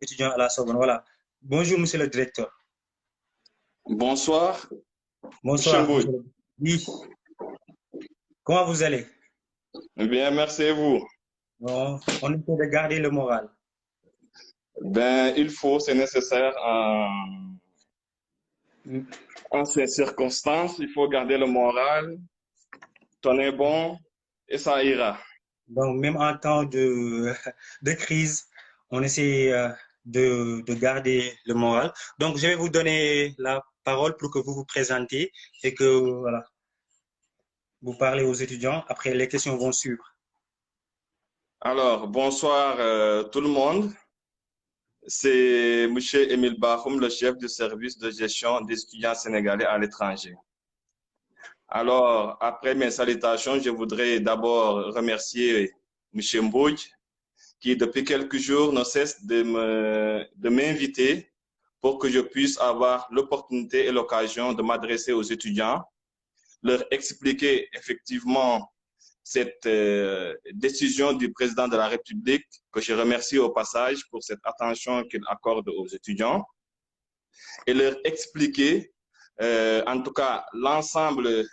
Étudiant à la Sorbonne. Voilà. Bonjour, monsieur le directeur. Bonsoir, monsieur Bonsoir, Mbouy. monsieur le... Oui, comment vous allez? Bien, merci à vous. Bon, on essaie de garder le moral. Ben, il faut, c'est nécessaire Mm. en ces circonstances. Il faut garder le moral, tenir bon, et ça ira. Donc, même en temps de, de crise, on essaie de garder le moral. Donc, je vais vous donner la parole pour que vous vous présentiez et que voilà, vous parlez aux étudiants. Après, les questions vont suivre. Alors, bonsoir tout le monde. C'est monsieur Émile Bahoum, le chef du service de gestion des étudiants sénégalais à l'étranger. Alors, après mes salutations, je voudrais d'abord remercier monsieur Mbouy qui depuis quelques jours ne cesse de m'inviter pour que je puisse avoir l'opportunité et l'occasion de m'adresser aux étudiants, leur expliquer effectivement cette décision du président de la République, que je remercie au passage pour cette attention qu'il accorde aux étudiants, et leur expliquer en tout cas l'ensemble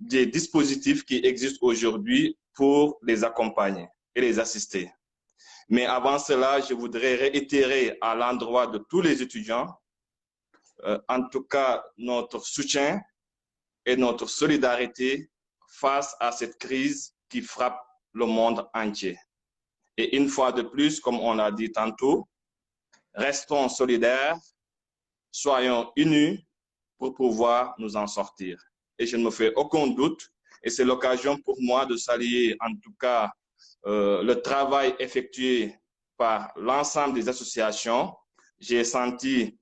des dispositifs qui existent aujourd'hui pour les accompagner et les assister. Mais avant cela, je voudrais réitérer à l'endroit de tous les étudiants, en tout cas, notre soutien et notre solidarité face à cette crise qui frappe le monde entier. Et une fois de plus, comme on l'a dit tantôt, restons solidaires, soyons unis pour pouvoir nous en sortir. Et je ne me fais aucun doute, et c'est l'occasion pour moi de saluer en tout cas le travail effectué par l'ensemble des associations. J'ai senti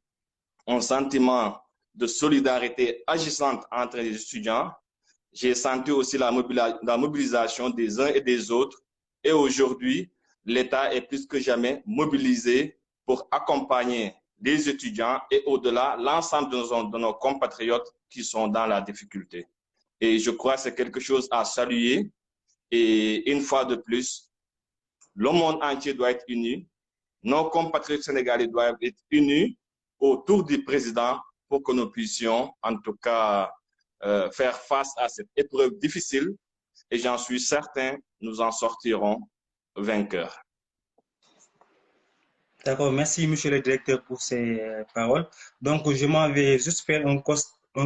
un sentiment de solidarité agissante entre les étudiants. J'ai senti aussi la mobilisation des uns et des autres. Et aujourd'hui, l'État est plus que jamais mobilisé pour accompagner les étudiants et au-delà, l'ensemble de nos compatriotes qui sont dans la difficulté. Et je crois que c'est quelque chose à saluer. Et une fois de plus, le monde entier doit être uni. Nos compatriotes sénégalais doivent être unis autour du président pour que nous puissions, en tout cas, faire face à cette épreuve difficile. Et j'en suis certain, nous en sortirons vainqueurs. D'accord, merci monsieur le directeur pour ces paroles. Donc, je m'en vais juste faire un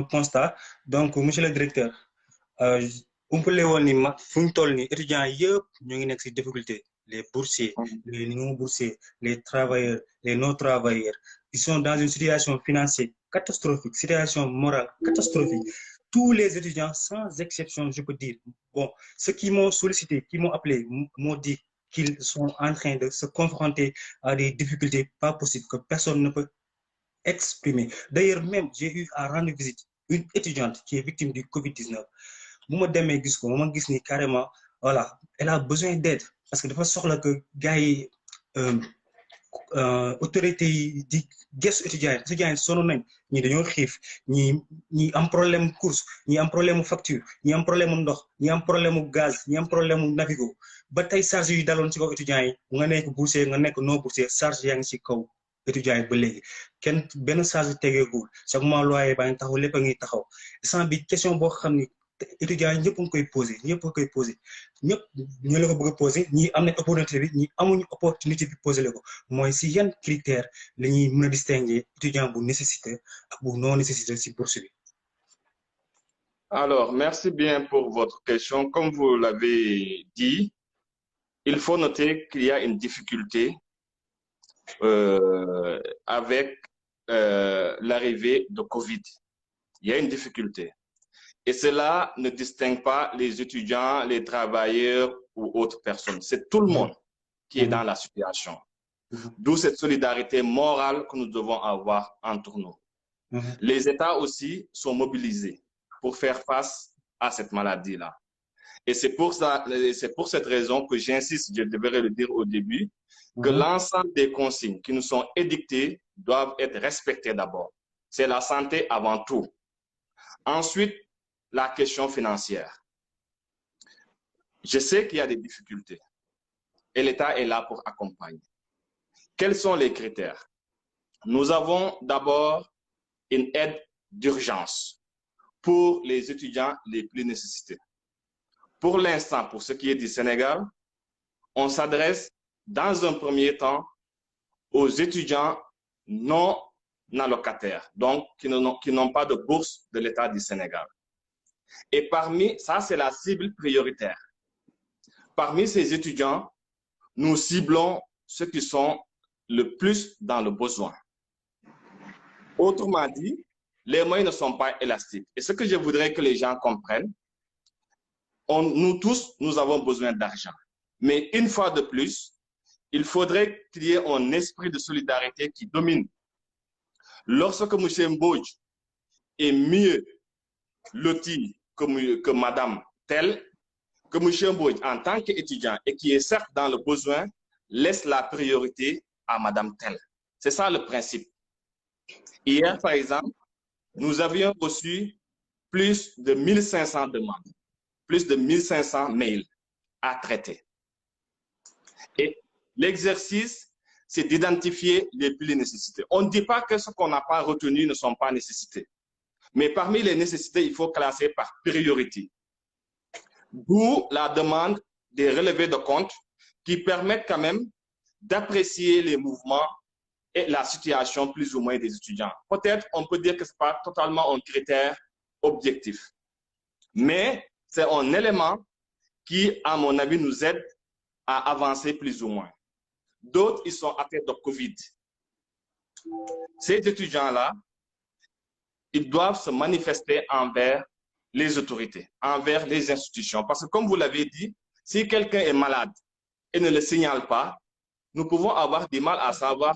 constat. Donc, monsieur le directeur, euh, umpale woon ni fu ñu toll ni étudiants yëpp ñu ngi nekk ci difficulté les boursiers les non boursiers les travailleurs les non travailleurs ils sont dans une situation financière catastrophique situation morale catastrophique tous les étudiants sans exception je peux dire bon ceux qui m'ont sollicité qui m'ont appelé m'ont dit qu'ils sont en train de se confronter à des difficultés pas possibles que personne ne peut exprimer d'ailleurs même j'ai eu à rendre visite une étudiante qui est victime du Covid-19 bu ma demee gis ko ma gis ni carrément voilà elle a besoin d'aide parce que dafa soxla que gars yi autorité yi di gëstu étudiants yi sonn nañ ñi dañoo xiif ñi am problème course ñi am problème facture ñi am problème ndox ñi am problème gaz ñi am problème navigo ba tey charge yi daloon ci kaw étudiants yi nga nekk boursier nga nekk non boursier charge yaa ngi ci kaw étudiants yi ba léegi kenn benn charge tegeegul chaque mois loyer baa ngi taxaw lépp a ngi taxaw sans bi question boo xam ni étudiants yi ñëpp a ngi koy posé ñëpp a koy posé ñëpp ñoo la ko bëgg a posé ñi am nañ opportunité bi ñi amuñu opportunité bi posé la ko mooy si yan critère la ñuy mën a distinguer étudiant bu nécessité ak bu non nécessité si bourse bi. Alors, merci bien pour votre question. Comme vous l'avez dit, il faut noter qu'il y a une difficulté avec l'arrivée de Covid. Il y a une difficulté. Et cela ne distingue pas les étudiants, les travailleurs ou autres personnes. C'est tout le monde qui est dans la situation. D'où cette solidarité morale que nous devons avoir entre nous. Les États aussi sont mobilisés pour faire face à cette maladie-là. Et c'est pour ça, c'est pour cette raison que j'insiste, je devrais le dire au début, que l'ensemble des consignes qui nous sont édictées doivent être respectées d'abord. C'est la santé avant tout. Ensuite, la question financière. Je sais qu'il y a des difficultés et l'État est là pour accompagner. Quels sont les critères? Nous avons d'abord une aide d'urgence pour les étudiants les plus nécessités. Pour l'instant, pour ce qui est du Sénégal, on s'adresse dans un premier temps aux étudiants non allocataires, donc qui n'ont pas de bourse de l'État du Sénégal. Et parmi, ça c'est la cible prioritaire. Parmi ces étudiants, nous ciblons ceux qui sont le plus dans le besoin. Autrement dit, les moyens ne sont pas élastiques. Et ce que je voudrais que les gens comprennent, nous tous, nous avons besoin d'argent. Mais une fois de plus, il faudrait qu'il y ait un esprit de solidarité qui domine. Lorsque M. Mbodj est mieux loti que Madame telle, que M. Mbodj, en tant qu'étudiant et qui est certes dans le besoin, laisse la priorité à Madame telle. C'est ça le principe. Hier, par exemple, nous avions reçu plus de 1500 demandes, plus de 1500 mails à traiter. Et l'exercice, c'est d'identifier les plus nécessités. On ne dit pas que ce qu'on n'a pas retenu ne sont pas nécessités. Mais parmi les nécessités, il faut classer par priorité. D'où la demande des relevés de compte qui permettent quand même d'apprécier les mouvements et la situation plus ou moins des étudiants. Peut-être on peut dire que ce n'est pas totalement un critère objectif. Mais c'est un élément qui, à mon avis, nous aide à avancer plus ou moins. D'autres, ils sont atteints de Covid. Ces étudiants-là, ils doivent se manifester envers les autorités, envers les institutions. Parce que comme vous l'avez dit, si quelqu'un est malade et ne le signale pas, nous pouvons avoir du mal à savoir